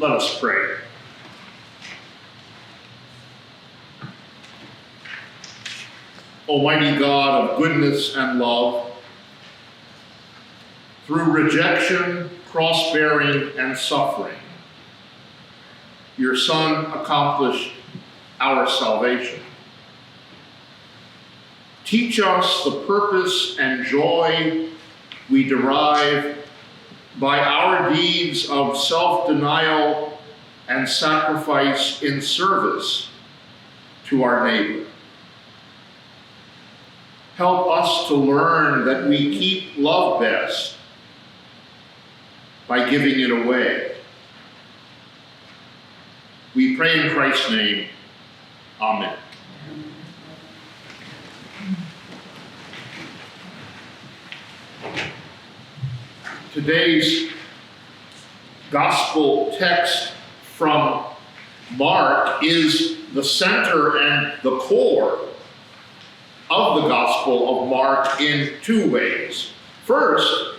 Let us pray. Almighty God of goodness and love, through rejection, cross-bearing, and suffering, your Son accomplished our salvation. Teach us the purpose and joy we derive by our deeds of self-denial and sacrifice in service to our neighbor. Help us to learn that we keep love best by giving it away. We pray in Christ's name. Amen. Today's gospel text from Mark is the center and the core of the Gospel of Mark in two ways. First,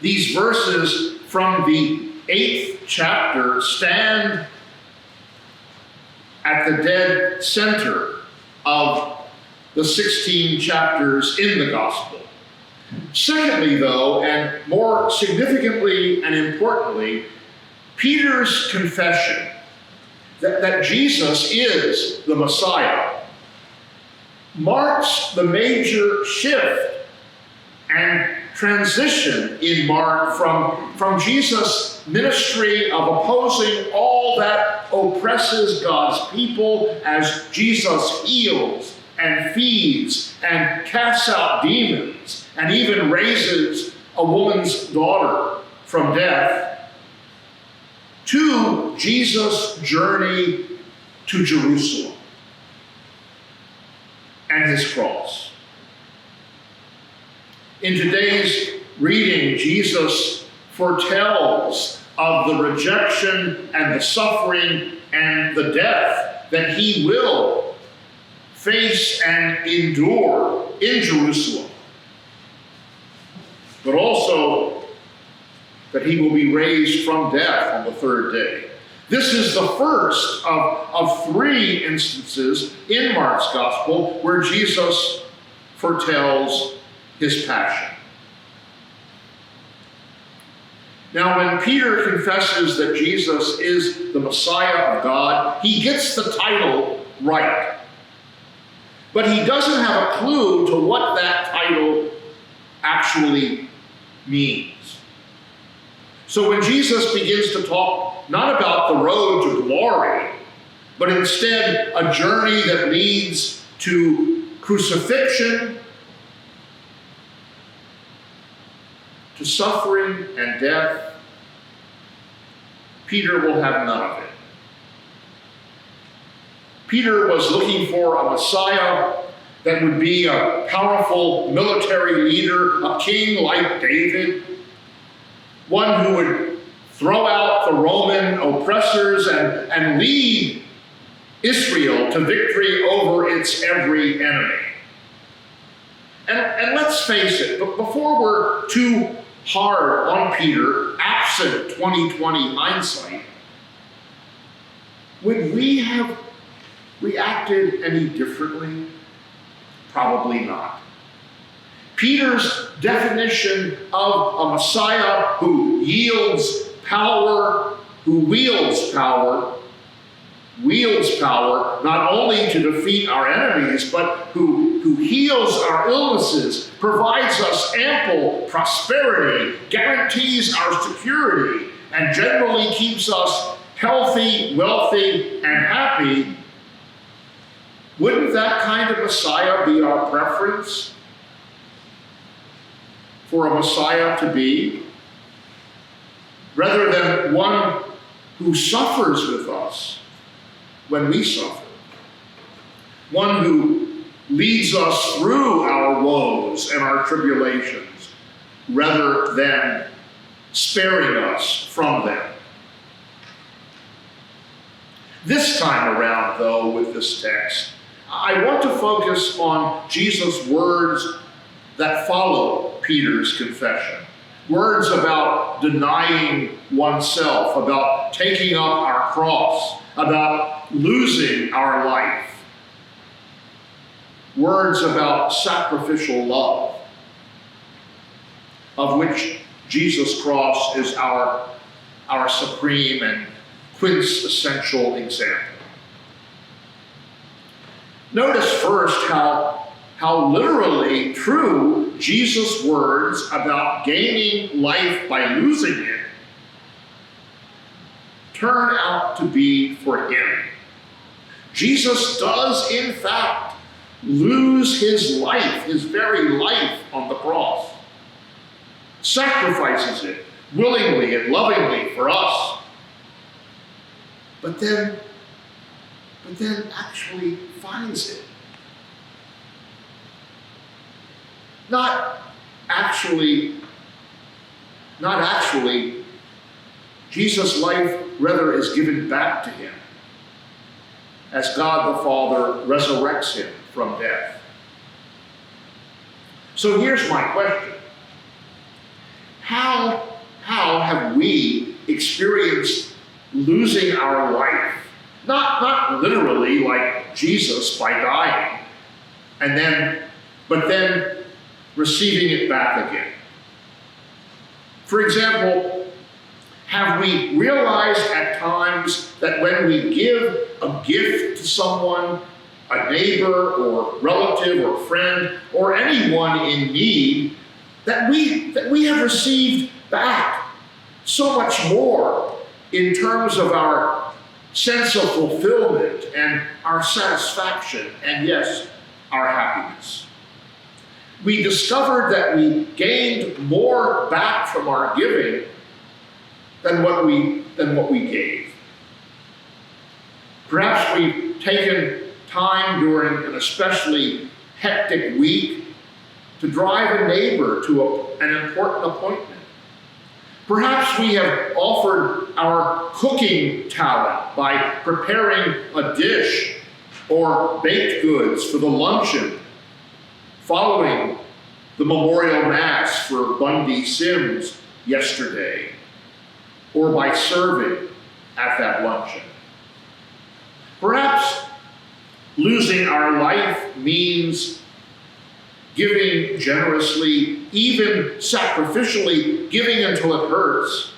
these verses from the 8th chapter stand at the dead center of the 16 chapters in the Gospel. Secondly, though, and more significantly and importantly, Peter's confession that Jesus is the Messiah marks the major shift and transition in Mark from Jesus' ministry of opposing all that oppresses God's people as Jesus heals and feeds and casts out demons and even raises a woman's daughter from death, to Jesus' journey to Jerusalem and his cross. In today's reading, Jesus foretells of the rejection and the suffering and the death that he will face and endure in Jerusalem, but also that he will be raised from death on the third day. This is the first of three instances in Mark's gospel where Jesus foretells his passion. Now, when Peter confesses that Jesus is the Messiah of God, he gets the title right. But he doesn't have a clue to what that title actually means. So when Jesus begins to talk not about the road to glory, but instead a journey that leads to crucifixion, to suffering and death, Peter will have none of it. Peter was looking for a Messiah that would be a powerful military leader, a king like David, one who would throw out the Roman oppressors and lead Israel to victory over its every enemy. And let's face it, but before we're too hard on Peter, absent 2020 hindsight, would we have reacted any differently? Probably not. Peter's definition of a Messiah who yields power, who wields power not only to defeat our enemies, but who heals our illnesses, provides us ample prosperity, guarantees our security, and generally keeps us healthy, wealthy, and happy. Wouldn't that kind of Messiah be our preference for a Messiah to be? Rather than one who suffers with us when we suffer. One who leads us through our woes and our tribulations, rather than sparing us from them. This time around, though, with this text, I want to focus on Jesus' words that follow Peter's confession. Words about denying oneself, about taking up our cross, about losing our life. Words about sacrificial love, of which Jesus' cross is our supreme and quintessential example. Notice first how literally true Jesus' words about gaining life by losing it turn out to be for him. Jesus does, in fact, lose his life, his very life on the cross. Sacrifices it willingly and lovingly for us. But then actually finds it. Not actually, Jesus' life rather is given back to him as God the Father resurrects him from death. So here's my question. How have we experienced losing our life? Not literally like Jesus by dying, but then receiving it back again. For example, have we realized at times that when we give a gift to someone, a neighbor or relative or friend or anyone in need, that we have received back so much more in terms of our sense of fulfillment and our satisfaction and, yes, our happiness? We discovered that we gained more back from our giving than what we gave. Perhaps we've taken time during an especially hectic week to drive a neighbor to an important appointment. Perhaps we have offered our cooking talent by preparing a dish or baked goods for the luncheon following the memorial mass for Bundy Sims yesterday, or by serving at that luncheon. Perhaps losing our life means giving generously, even sacrificially, giving until it hurts,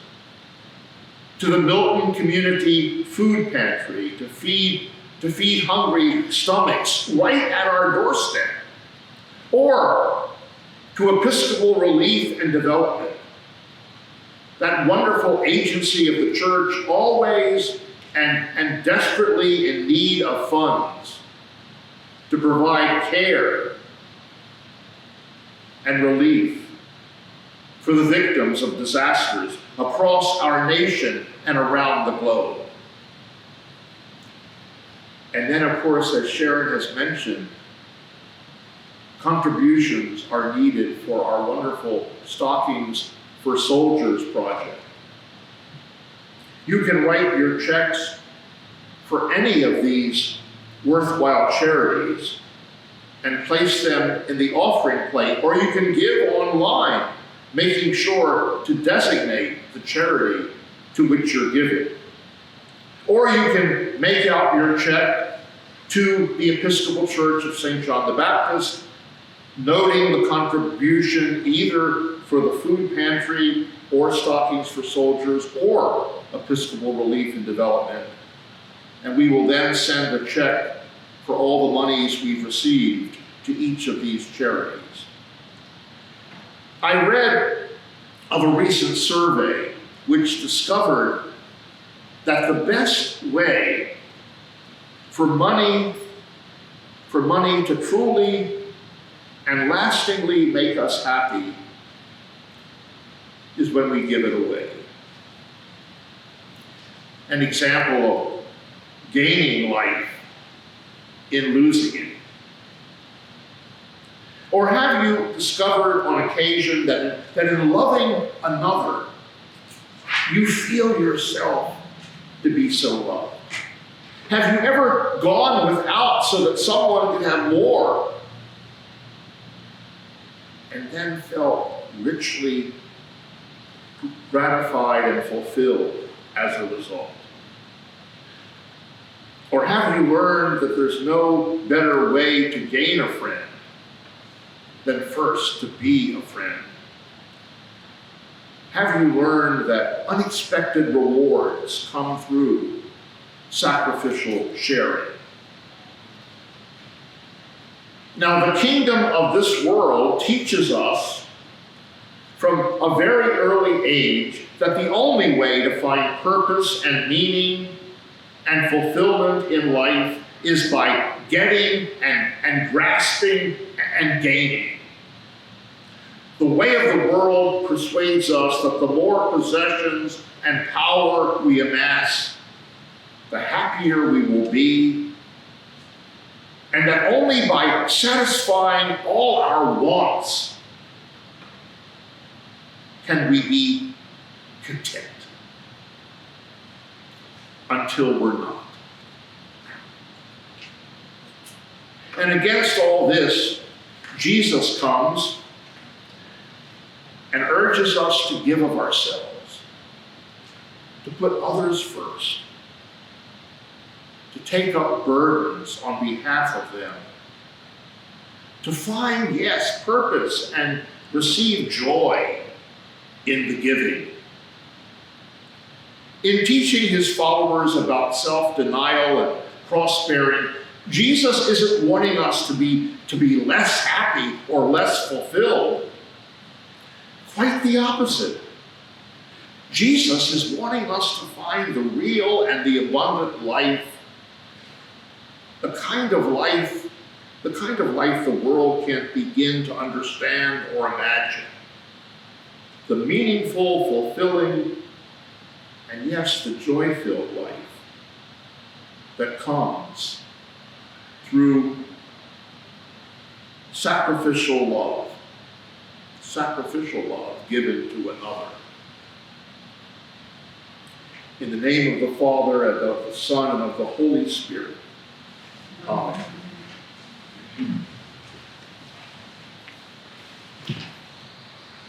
to the Milton Community Food Pantry to feed hungry stomachs right at our doorstep, or to Episcopal Relief and Development, that wonderful agency of the church, always and desperately in need of funds to provide care and relief for the victims of disasters across our nation and around the globe. And then, of course, as Sharon has mentioned, contributions are needed for our wonderful Stockings for Soldiers project. You can write your checks for any of these worthwhile charities and place them in the offering plate, or you can give online, making sure to designate the charity to which you're giving. Or you can make out your check to the Episcopal Church of St. John the Baptist, noting the contribution either for the food pantry or Stockings for Soldiers or Episcopal Relief and Development. And we will then send a check for all the monies we've received to each of these charities. I read of a recent survey which discovered that the best way for money to truly and lastingly make us happy is when we give it away. An example of gaining life in losing it. Or have you discovered on occasion that in loving another, you feel yourself to be so loved? Have you ever gone without so that someone could have more, and then felt richly gratified and fulfilled as a result? Or have you learned that there's no better way to gain a friend than first to be a friend? Have you learned that unexpected rewards come through sacrificial sharing? Now, the kingdom of this world teaches us from a very early age that the only way to find purpose and meaning and fulfillment in life is by getting and grasping and gaining. The way of the world persuades us that the more possessions and power we amass, the happier we will be, and that only by satisfying all our wants can we be content, until we're not. And against all this, Jesus comes and urges us to give of ourselves, to put others first, to take up burdens on behalf of them, to find, yes, purpose and receive joy in the giving. In teaching his followers about self-denial and cross-bearing, Jesus isn't wanting us to be less happy or less fulfilled. Quite the opposite. Jesus is wanting us to find the real and the abundant life, the kind of life the world can't begin to understand or imagine. The meaningful, fulfilling, and yes, the joy-filled life that comes through sacrificial love given to another. In the name of the Father, and of the Son, and of the Holy Spirit. Amen.